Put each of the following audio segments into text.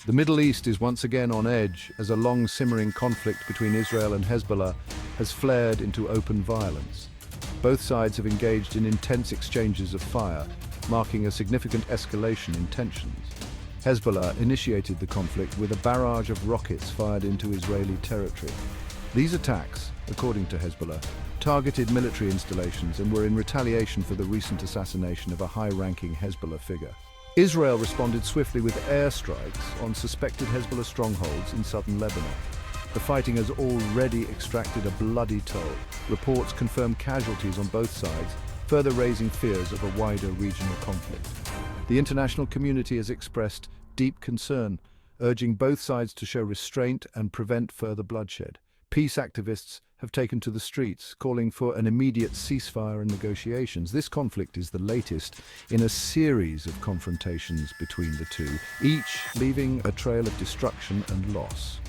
The Middle East is once again on edge as a long-simmering conflict between Israel and Hezbollah has flared into open violence. Both sides have engaged in intense exchanges of fire, marking a significant escalation in tensions. Hezbollah initiated the conflict with a barrage of rockets fired into Israeli territory. These attacks, according to Hezbollah, targeted military installations and were in retaliation for the recent assassination of a high-ranking Hezbollah figure. Israel responded swiftly with airstrikes on suspected Hezbollah strongholds in southern Lebanon. The fighting has already extracted a bloody toll. Reports confirm casualties on both sides, further raising fears of a wider regional conflict. The international community has expressed deep concern, urging both sides to show restraint and prevent further bloodshed. Peace activists have taken to the streets, calling for an immediate ceasefire and negotiations. This conflict is the latest in a series of confrontations between the two, each leaving a trail of destruction and loss.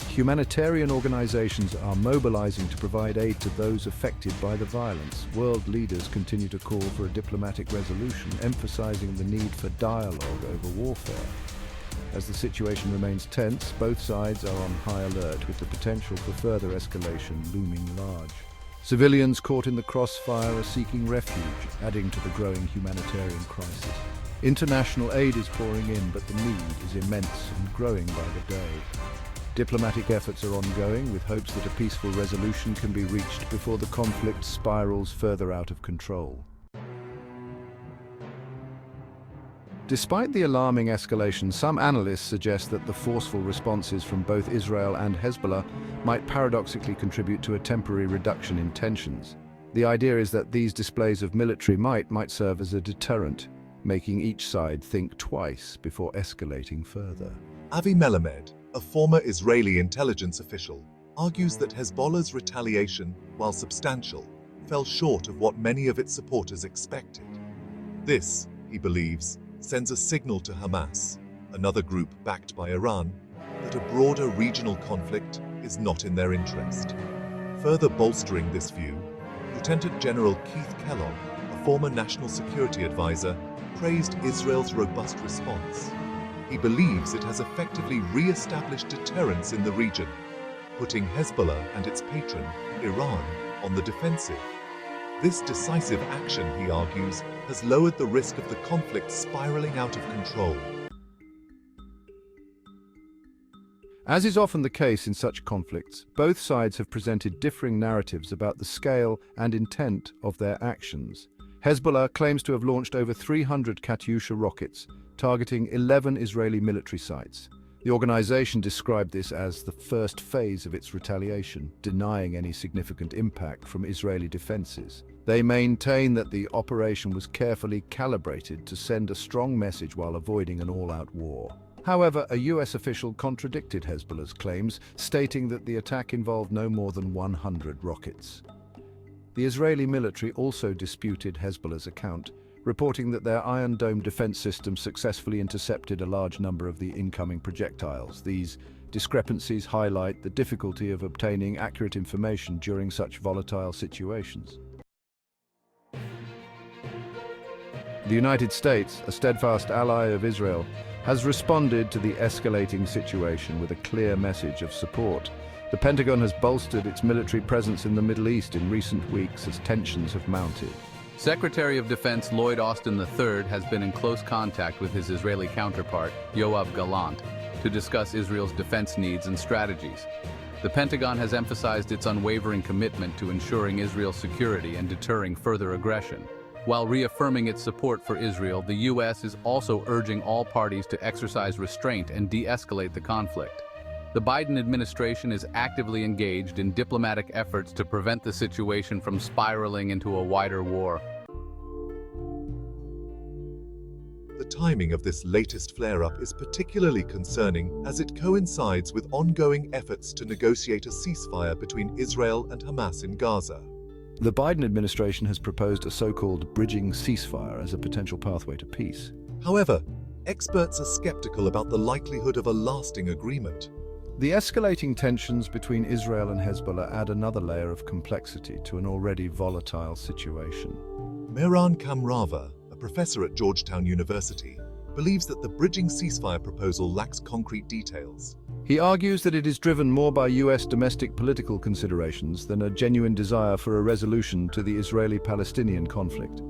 Humanitarian organizations are mobilizing to provide aid to those affected by the violence. World leaders continue to call for a diplomatic resolution, emphasizing the need for dialogue over warfare. As the situation remains tense, both sides are on high alert, with the potential for further escalation looming large. Civilians caught in the crossfire are seeking refuge, adding to the growing humanitarian crisis. International aid is pouring in, but the need is immense and growing by the day. Diplomatic efforts are ongoing, with hopes that a peaceful resolution can be reached before the conflict spirals further out of control. Despite the alarming escalation, some analysts suggest that the forceful responses from both Israel and Hezbollah might paradoxically contribute to a temporary reduction in tensions. The idea is that these displays of military might serve as a deterrent, making each side think twice before escalating further. Avi Melamed, a former Israeli intelligence official, argues that Hezbollah's retaliation, while substantial, fell short of what many of its supporters expected. This, he believes, sends a signal to Hamas, another group backed by Iran, that a broader regional conflict is not in their interest. Further bolstering this view, Lieutenant General Keith Kellogg, a former national security advisor, praised Israel's robust response. He believes it has effectively re-established deterrence in the region, putting Hezbollah and its patron, Iran, on the defensive. This decisive action, he argues, has lowered the risk of the conflict spiraling out of control. As is often the case in such conflicts, both sides have presented differing narratives about the scale and intent of their actions. Hezbollah claims to have launched over 300 Katyusha rockets, targeting 11 Israeli military sites. The organization described this as the first phase of its retaliation, denying any significant impact from Israeli defenses. They maintain that the operation was carefully calibrated to send a strong message while avoiding an all-out war. However, a US official contradicted Hezbollah's claims, stating that the attack involved no more than 100 rockets. The Israeli military also disputed Hezbollah's account, reporting that their Iron Dome defense system successfully intercepted a large number of the incoming projectiles. These discrepancies highlight the difficulty of obtaining accurate information during such volatile situations. The United States, a steadfast ally of Israel, has responded to the escalating situation with a clear message of support. The Pentagon has bolstered its military presence in the Middle East in recent weeks as tensions have mounted. Secretary of Defense Lloyd Austin III has been in close contact with his Israeli counterpart, Yoav Gallant, to discuss Israel's defense needs and strategies. The Pentagon has emphasized its unwavering commitment to ensuring Israel's security and deterring further aggression. While reaffirming its support for Israel, the U.S. is also urging all parties to exercise restraint and de-escalate the conflict. The Biden administration is actively engaged in diplomatic efforts to prevent the situation from spiraling into a wider war. The timing of this latest flare-up is particularly concerning as it coincides with ongoing efforts to negotiate a ceasefire between Israel and Hamas in Gaza. The Biden administration has proposed a so-called bridging ceasefire as a potential pathway to peace. However, experts are skeptical about the likelihood of a lasting agreement. The escalating tensions between Israel and Hezbollah add another layer of complexity to an already volatile situation. Mehran Kamrava, a professor at Georgetown University, believes that the bridging ceasefire proposal lacks concrete details. He argues that it is driven more by US domestic political considerations than a genuine desire for a resolution to the Israeli-Palestinian conflict.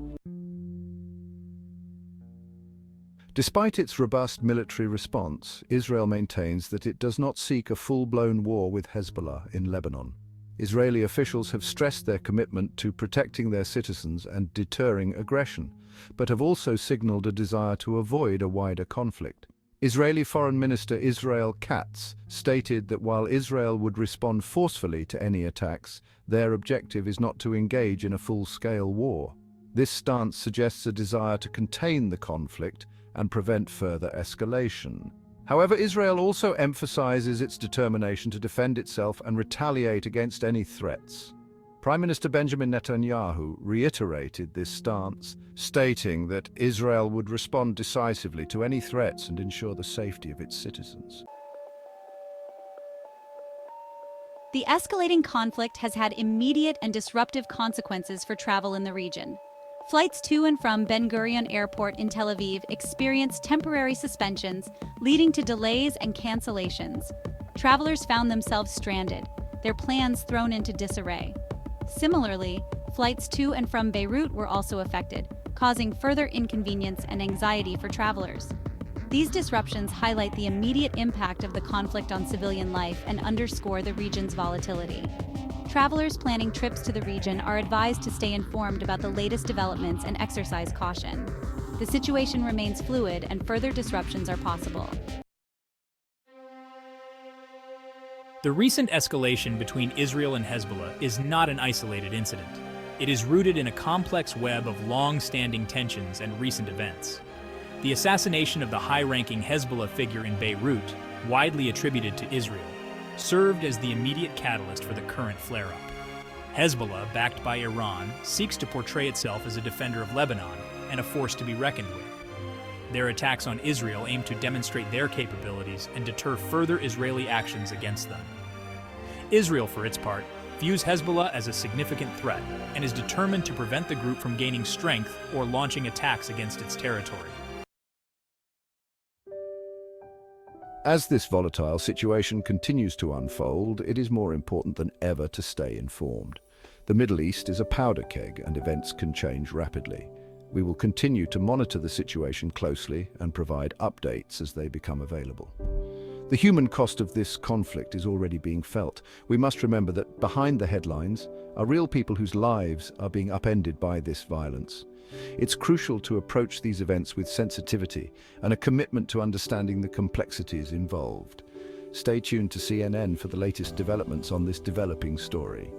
Despite its robust military response, Israel maintains that it does not seek a full-blown war with Hezbollah in Lebanon. Israeli officials have stressed their commitment to protecting their citizens and deterring aggression, but have also signaled a desire to avoid a wider conflict. Israeli Foreign Minister Israel Katz stated that while Israel would respond forcefully to any attacks, their objective is not to engage in a full-scale war. This stance suggests a desire to contain the conflict and prevent further escalation. However, Israel also emphasizes its determination to defend itself and retaliate against any threats. Prime Minister Benjamin Netanyahu reiterated this stance, stating that Israel would respond decisively to any threats and ensure the safety of its citizens. The escalating conflict has had immediate and disruptive consequences for travel in the region. Flights to and from Ben Gurion Airport in Tel Aviv experienced temporary suspensions, leading to delays and cancellations. Travelers found themselves stranded, their plans thrown into disarray. Similarly, flights to and from Beirut were also affected, causing further inconvenience and anxiety for travelers. These disruptions highlight the immediate impact of the conflict on civilian life and underscore the region's volatility. Travelers planning trips to the region are advised to stay informed about the latest developments and exercise caution. The situation remains fluid and further disruptions are possible. The recent escalation between Israel and Hezbollah is not an isolated incident. It is rooted in a complex web of long-standing tensions and recent events. The assassination of the high-ranking Hezbollah figure in Beirut, widely attributed to Israel, served as the immediate catalyst for the current flare-up. Hezbollah, backed by Iran, seeks to portray itself as a defender of Lebanon and a force to be reckoned with. Their attacks on Israel aim to demonstrate their capabilities and deter further Israeli actions against them. Israel, for its part, views Hezbollah as a significant threat and is determined to prevent the group from gaining strength or launching attacks against its territory. As this volatile situation continues to unfold, it is more important than ever to stay informed. The Middle East is a powder keg and events can change rapidly. We will continue to monitor the situation closely and provide updates as they become available. The human cost of this conflict is already being felt. We must remember that behind the headlines are real people whose lives are being upended by this violence. It's crucial to approach these events with sensitivity and a commitment to understanding the complexities involved. Stay tuned to CNN for the latest developments on this developing story.